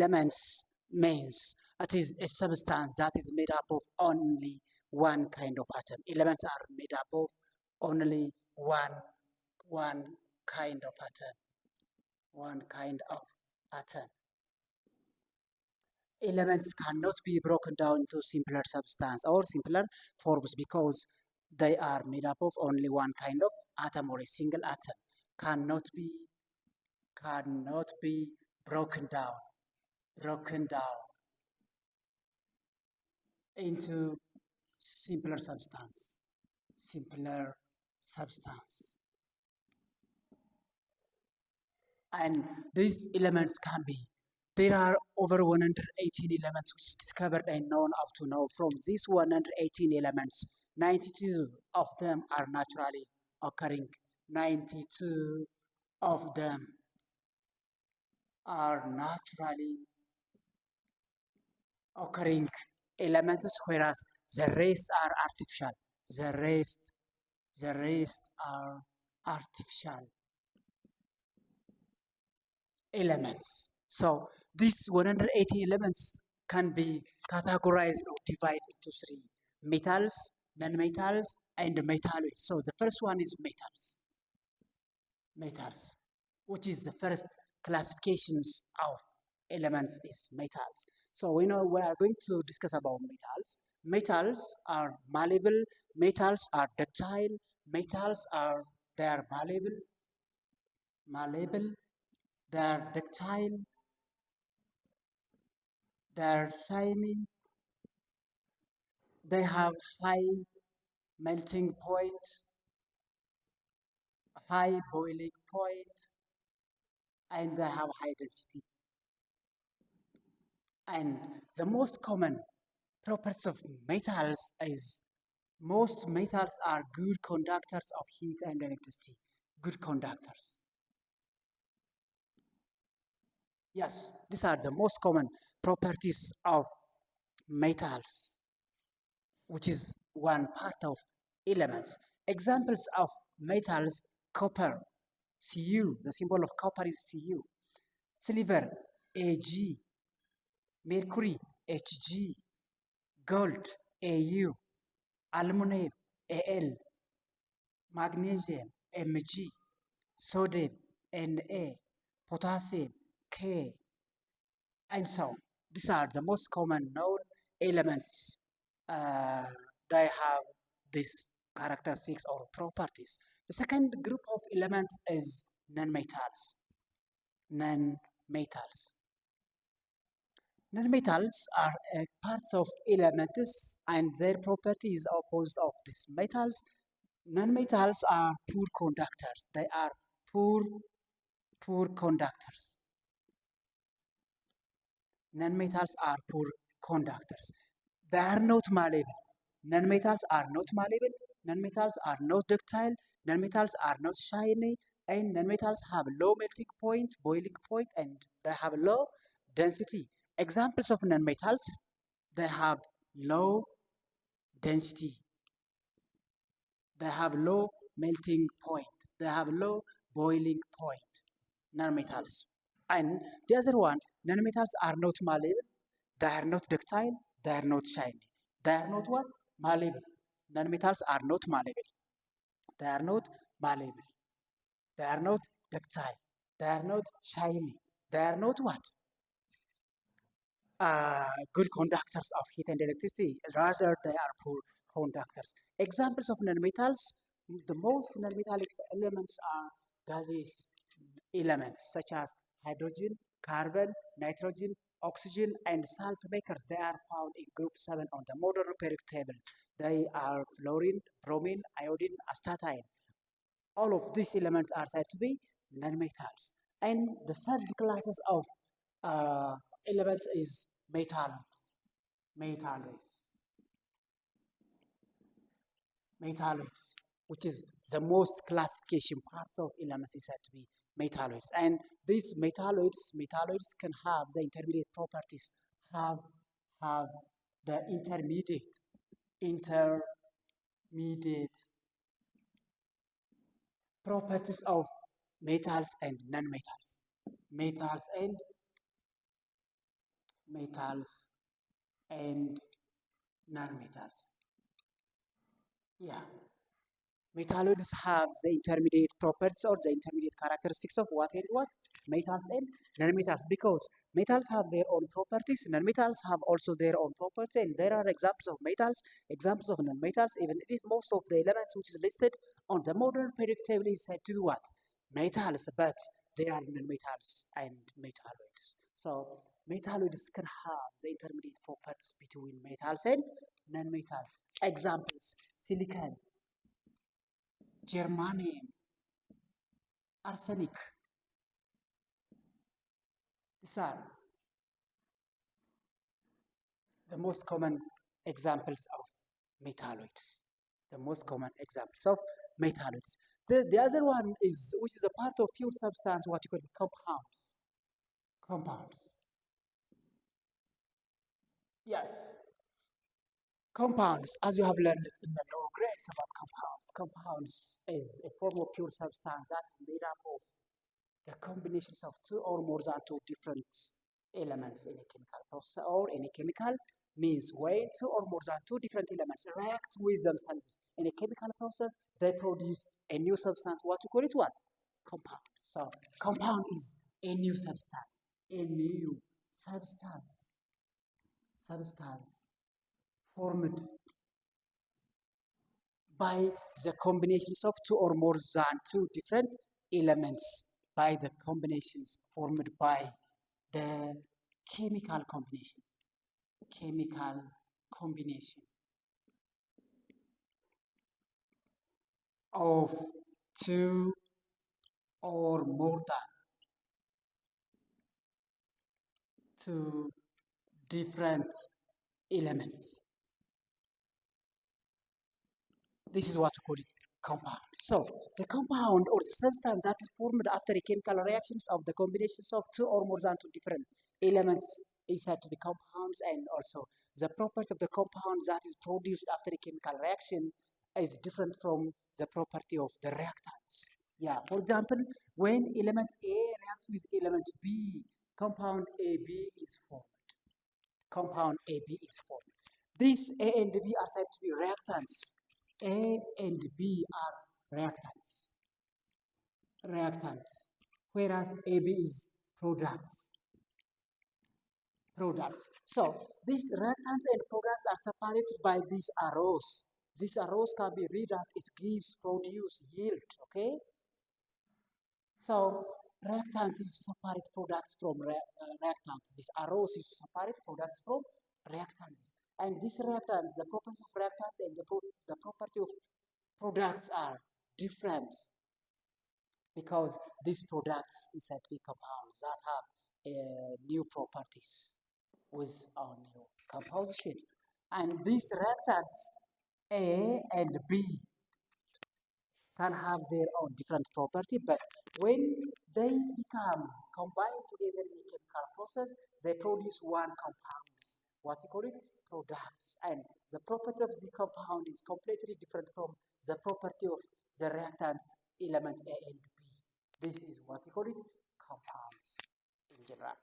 elements means it is a substance that is made up of only one kind of atom. Elements are made up of only one kind of atom. One kind of atom. Elements cannot be broken down into simpler substance or simpler forms because they are made up of only one kind of atom or a single atom. Cannot be broken down into simpler substance. And these elements can be, there are over 118 elements which discovered and known up to now. From these 118 elements, 92 of them are naturally occurring. 92 of them are naturally occurring elements, whereas the rest are artificial. The rest are artificial elements. So these 180 elements can be categorized or divided into three: metals, non-metals, and metalloids. So the first one is metals, which is the first classifications of elements is metals. So we know we are going to discuss about metals. Metals are malleable, metals are ductile, metals are malleable, they are ductile, they are shiny, they have high melting point, high boiling point, and they have high density. And the most common properties of metals is most metals are good conductors of heat and electricity. Good conductors. Yes, these are the most common properties of metals, which is one part of elements. Examples of metals: copper, Cu, the symbol of copper is Cu, silver, Ag, mercury, Hg, gold, Au, aluminum, Al, magnesium, Mg, sodium, Na, potassium, K, and so on. These are the most common known elements. They have these characteristics or properties. The second group of elements is non-metals. Non-metals. Non-metals are parts of elements and their property is opposite of these metals. Non-metals are poor conductors. They are poor conductors. Non-metals are poor conductors. They are not malleable. Non-metals are not malleable. Non-metals are not ductile. Non-metals are not shiny. And non-metals have low melting point, boiling point, and they have low density. Examples of non-metals: they have low density. They have low melting point. They have low boiling point. Non-metals. And the other one, non-metals are not malleable, they are not ductile, they are not shiny. They are not what? Malleable. Non-metals are not malleable. They are not malleable. They are not ductile. They are not shiny. They are not what? Good conductors of heat and electricity. Rather, they are poor conductors. Examples of non-metals: the most non-metallic elements are gaseous elements such as hydrogen, carbon, nitrogen, oxygen, and salt makers. They are found in group 7 on the modern periodic table. They are fluorine, bromine, iodine, astatine. All of these elements are said to be non-metals. And the third classes of elements is metalloids. Metalloids, which is the most classification parts of elements is said to be metalloids. And these metalloids can have the intermediate properties, have the intermediate properties of metals and non-metals. Metals and metals and non-metals. Yeah. Metalloids have the intermediate properties or the intermediate characteristics of what and what? Metals and non-metals. Because metals have their own properties, non-metals have also their own properties, and there are examples of metals, examples of non-metals, even if most of the elements which is listed on the modern periodic table is said to be what? Metals, but there are non-metals and metalloids. So metalloids can have the intermediate properties between metals and non-metals. Examples: silicon, germanium, arsenic. These are the most common examples of metalloids. The most common examples of metalloids. The other one is, which is a part of pure substance, what you call compounds. Compounds. Yes. Compounds, as you have learned in the lower grades about compounds. Compounds is a form of pure substance that is made up of the combinations of two or more than two different elements in a chemical process, or in a chemical means when two or more than two different elements react with themselves in a chemical process, they produce a new substance. What you call it? What? Compound. So compound is a new substance. A new substance. Substance formed by the combinations of two or more than two different elements, by the combinations formed by the chemical combination. Chemical combination of two or more than two different elements. This is what we call it compound. So the compound or the substance that is formed after a chemical reactions of the combinations of two or more than two different elements is said to be compounds, and also the property of the compound that is produced after a chemical reaction is different from the property of the reactants. Yeah, for example, when element A reacts with element B, compound AB is formed. Compound AB is formed. These A and B are said to be reactants. A and B are reactants. Reactants. Whereas AB is products. Products. So these reactants and products are separated by these arrows. These arrows can be read as it gives, produce, yield. Okay. So reactants is to separate products from reactants. These arrows is to separate products from reactants. And these reactants, the properties of reactants and the property of products are different, because these products is said to be compounds that have new properties with our new composition. And these reactants A and B can have their own different property, but when they become combined together in a chemical process, they produce one compound. What you call it? Products. And the property of the compound is completely different from the property of the reactants element A and B. This is what you call it? Compounds in general.